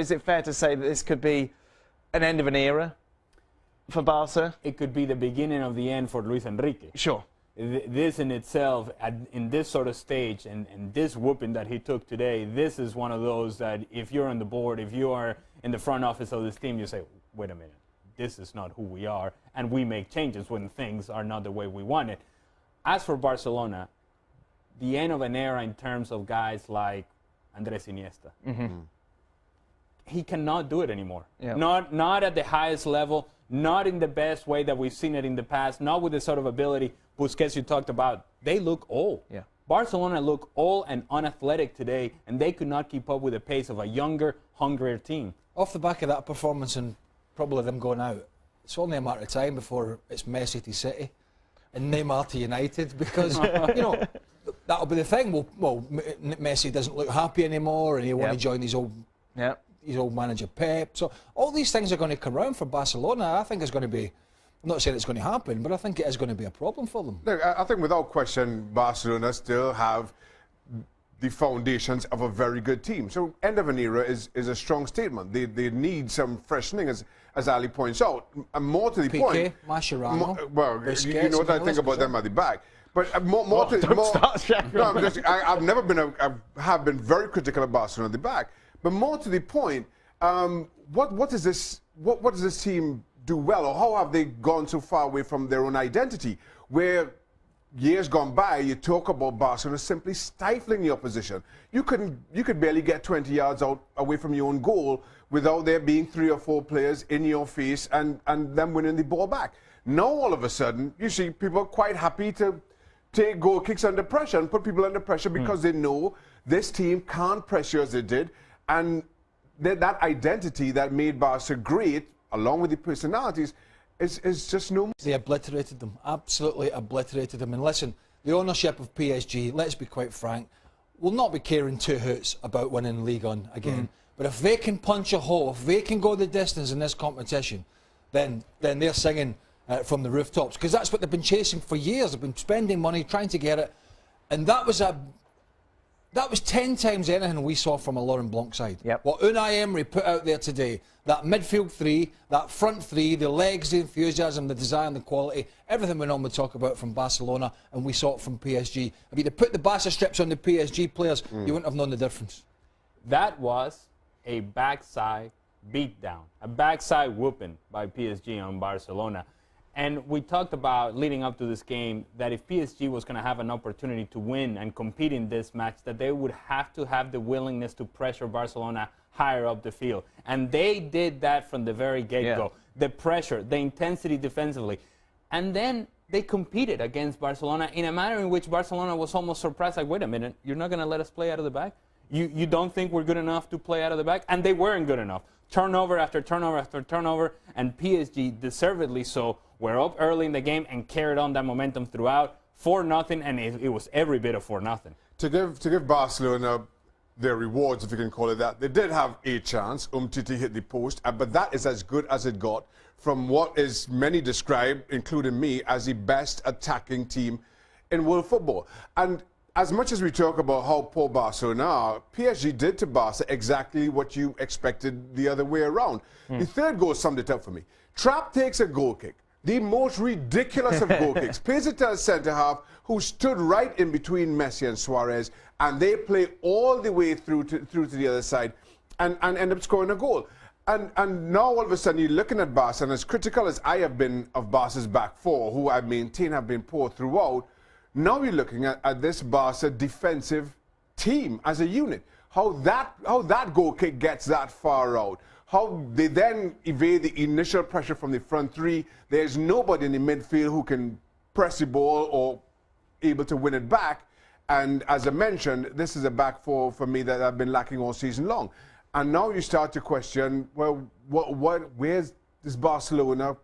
is it fair to say that this could be an end of an era for Barca? It could be the beginning of the end for Luis Enrique. Sure. This in itself, in this sort of stage, and this whooping that he took today, this is one of those that if you're on the board, if you are in the front office of this team, you say, wait a minute, this is not who we are, and we make changes when things are not the way we want it. As for Barcelona, the end of an era in terms of guys like Andres Iniesta. He cannot do it anymore. Yep. Not at the highest level, not in the best way that we've seen it in the past, not with the sort of ability Busquets you talked about. They look old. Yeah. Barcelona look old and unathletic today, and they could not keep up with the pace of a younger, hungrier team. Off the back of that performance and probably them going out, it's only a matter of time before it's Messi to City and Neymar to United, because, you know, that'll be the thing. Well, Messi doesn't look happy anymore, and he'll want to join his old manager Pep. So all these things are going to come around for Barcelona. I think it's going to be, I'm not saying it's going to happen, but I think it is going to be a problem for them. Look, I think without question, Barcelona still have the foundations of a very good team. So end of an era is a strong statement. They need some freshening, as Ali points out. And more to the point, Mascherano, well, you know what I think about them at the back. But I have been very critical of Barcelona at the back. But more to the point, what does this team do well, or how have they gone so far away from their own identity? Where years gone by, you talk about Barcelona simply stifling the opposition. You could barely get 20 yards away from your own goal without there being 3 or 4 players in your face and them winning the ball back. Now all of a sudden, you see people quite happy to take goal kicks under pressure and put people under pressure because they know this team can't press you as they did. And that identity that made Barca great, along with the personalities, is just no more. They obliterated them, absolutely obliterated them. And listen, the ownership of PSG, let's be quite frank, will not be caring 2 hoots about winning Ligue 1 again. But if they can punch a hole, if they can go the distance in this competition, then they're singing from the rooftops, because that's what they've been chasing for years. They've been spending money trying to get it, and that was 10 times anything we saw from a Laurent Blanc side. What Unai Emery put out there today, that midfield 3, that front 3, the legs, the enthusiasm, the desire and the quality, everything we normally talk about from Barcelona, and we saw it from PSG. If you'd have put the Barca strips on the PSG players, you wouldn't have known the difference. That was a backside beatdown, a backside whooping by PSG on Barcelona. And we talked about, leading up to this game, that if PSG was going to have an opportunity to win and compete in this match, that they would have to have the willingness to pressure Barcelona higher up the field. And they did that from the very get-go. The pressure, the intensity defensively. And then they competed against Barcelona in a manner in which Barcelona was almost surprised, like, wait a minute, you're not going to let us play out of the back? You don't think we're good enough to play out of the back? And they weren't good enough. Turnover after turnover after turnover, and PSG, deservedly so, were up early in the game and carried on that momentum throughout. 4-0, and it was every bit of 4-0. To give Barcelona their rewards, if you can call it that, they did have a chance. Umtiti hit the post, but that is as good as it got from what is many described, including me, as the best attacking team in world football. And as much as we talk about how poor Barcelona are, PSG did to Barca exactly what you expected the other way around. The third goal summed it up for me. Trapp takes a goal kick, the most ridiculous of goal kicks, plays it to a centre-half who stood right in between Messi and Suarez, and they play all the way through to the other side and end up scoring a goal. And now all of a sudden you're looking at Barca, and as critical as I have been of Barca's back 4, who I maintain have been poor throughout, now you're looking at this Barca defensive team as a unit. How that goal kick gets that far out. How they then evade the initial pressure from the front 3. There's nobody in the midfield who can press the ball or able to win it back. And as I mentioned, this is a back 4 for me that I've been lacking all season long. And now you start to question, well, where's this Barcelona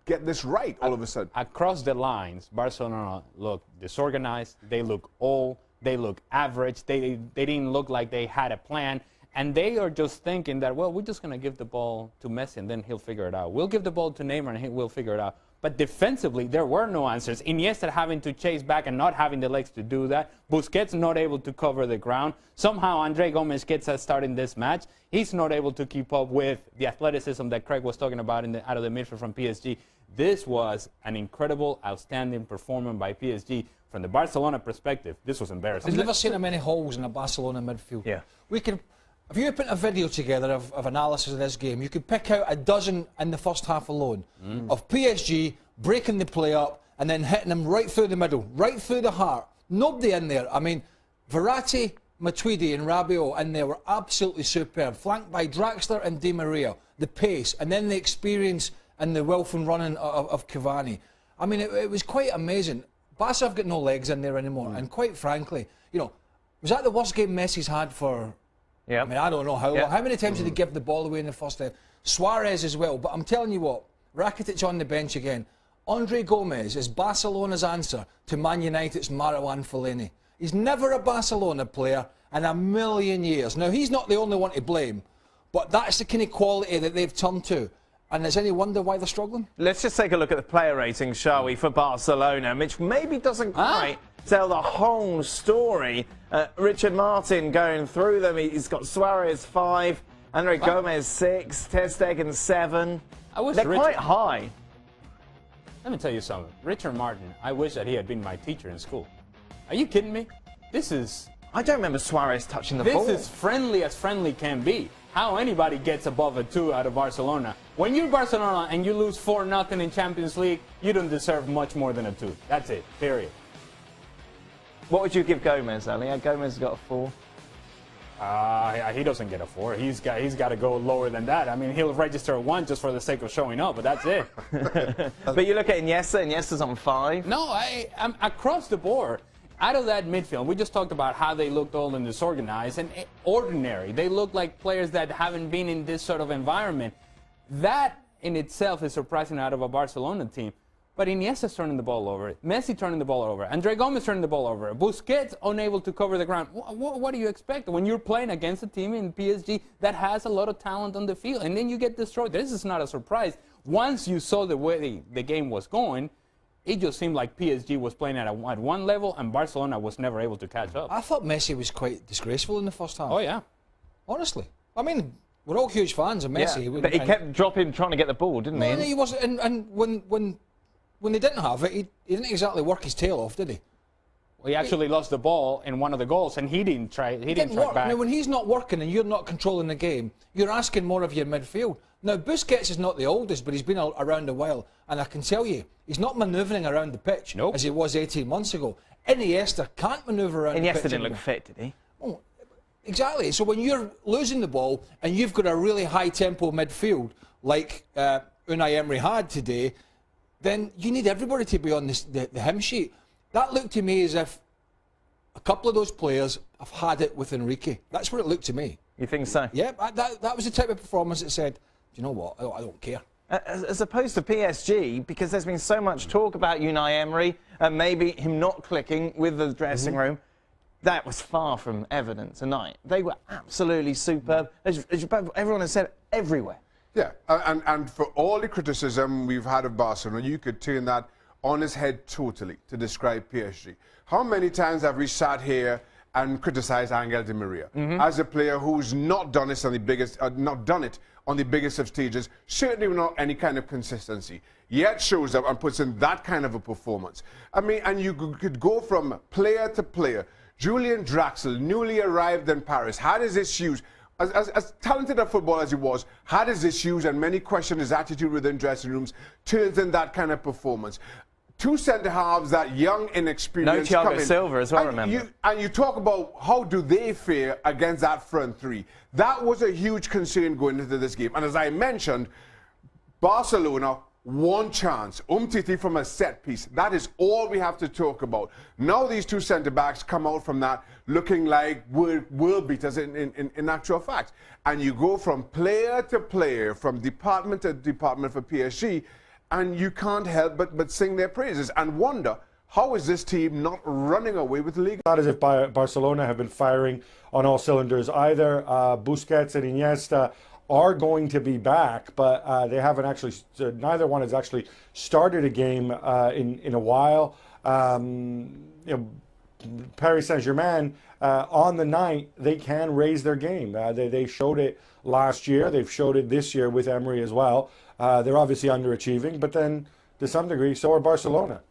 get this right all of a sudden? Across the lines, Barcelona look disorganized, they look old, they look average, they didn't look like they had a plan, and they are just thinking that, well, we're just going to give the ball to Messi and then he'll figure it out. We'll give the ball to Neymar and we'll figure it out. But defensively, there were no answers. Iniesta having to chase back and not having the legs to do that. Busquets not able to cover the ground. Somehow, Andre Gomes gets us starting this match. He's not able to keep up with the athleticism that Craig was talking about out of the midfield from PSG. This was an incredible, outstanding performance by PSG. From the Barcelona perspective, this was embarrassing. I've never seen that many holes in a Barcelona midfield. Yeah. If you put a video together of analysis of this game, you could pick out a dozen in the first half alone of PSG breaking the play up and then hitting them right through the middle, right through the heart. Nobody in there. I mean, Verratti, Matuidi and Rabiot in there were absolutely superb, flanked by Draxler and Di Maria. The pace and then the experience and the wealth and running of Cavani. I mean, it was quite amazing. Barca have got no legs in there anymore, and quite frankly, you know, was that the worst game Messi's had for... Yeah. I mean, I don't know how long. How many times did he give the ball away in the first half? Suarez as well. But I'm telling you what, Rakitic on the bench again. Andre Gomes is Barcelona's answer to Man United's Marouane Fellaini. He's never a Barcelona player in a million years. Now, he's not the only one to blame, but that's the kind of quality that they've turned to. And is any wonder why they're struggling? Let's just take a look at the player ratings, shall we, for Barcelona, which maybe doesn't quite tell the whole story. Richard Martin going through them. He's got Suarez 5, Andre Gomes 6, Ter Stegen 7. They're quite high. Let me tell you something. Richard Martin, I wish that he had been my teacher in school. Are you kidding me? This is... I don't remember Suarez touching the ball. This is friendly as friendly can be. How anybody gets above a 2 out of Barcelona. When you're Barcelona and you lose 4-0 in Champions League, you don't deserve much more than a 2. That's it, period. What would you give Gomez, Ali? Gomez has got a 4. He doesn't get a 4. He's got to go lower than that. I mean, he'll register a 1 just for the sake of showing up, but that's it. But you look at Iniesta, Iniesta's on 5. No, I'm across the board. Out of that midfield, we just talked about how they looked old and disorganized and ordinary. They look like players that haven't been in this sort of environment. That in itself is surprising out of a Barcelona team. But Iniesta's turning the ball over. Messi turning the ball over. Andre Gomes turning the ball over. Busquets unable to cover the ground. What do you expect when you're playing against a team in PSG that has a lot of talent on the field? And then you get destroyed. This is not a surprise. Once you saw the way the game was going, it just seemed like PSG was playing at one level and Barcelona was never able to catch up. I thought Messi was quite disgraceful in the first half. Oh, yeah. Honestly. I mean, we're all huge fans of Messi. Yeah, but he kept dropping, trying to get the ball, didn't he? No, he wasn't. And when they didn't have it, he didn't exactly work his tail off, did he? Well, he actually lost the ball in one of the goals, and he didn't try. He didn't track back. Now, when he's not working and you're not controlling the game, you're asking more of your midfield. Now, Busquets is not the oldest, but he's been around a while, and I can tell you, he's not manoeuvring around the pitch as he was 18 months ago. Iniesta can't manoeuvre around the pitch. Iniesta didn't look fit, did he? Oh, exactly. So when you're losing the ball and you've got a really high-tempo midfield like Unai Emery had today, then you need everybody to be on the hymn sheet. That looked to me as if a couple of those players have had it with Enrique. That's what it looked to me. You think so? Yeah, that was the type of performance that said, do you know what, I don't care. As opposed to PSG, because there's been so much talk about Unai Emery and maybe him not clicking with the dressing room. That was far from evident tonight. They were absolutely superb. As everyone has said, everywhere. Yeah, and for all the criticism we've had of Barcelona, you could turn that on his head totally to describe PSG. How many times have we sat here and criticized Angel Di Maria as a player who's not done it on the biggest, on the biggest of stages, certainly without any kind of consistency, yet shows up and puts in that kind of a performance. I mean, and you could go from player to player. Julian Draxler, newly arrived in Paris, had his issues. As talented a footballer as he was, had his issues and many questioned his attitude within dressing rooms, turns in that kind of performance. Two centre-halves, that young, inexperienced... No Thiago Silva as well, remember. And you talk about how do they fare against that front three. That was a huge concern going into this game. And as I mentioned, Barcelona, one chance. Umtiti from a set piece. That is all we have to talk about. Now these two centre-backs come out from that looking like world beaters in actual fact. And you go from player to player, from department to department for PSG, and you can't help but sing their praises and wonder, how is this team not running away with the league? Not as if Barcelona have been firing on all cylinders either. Busquets and Iniesta are going to be back, but they haven't actually. Neither one has actually started a game in a while. Paris Saint-Germain on the night they can raise their game. They showed it last year. They've showed it this year with Emery as well. They're obviously underachieving, but then to some degree, so are Barcelona.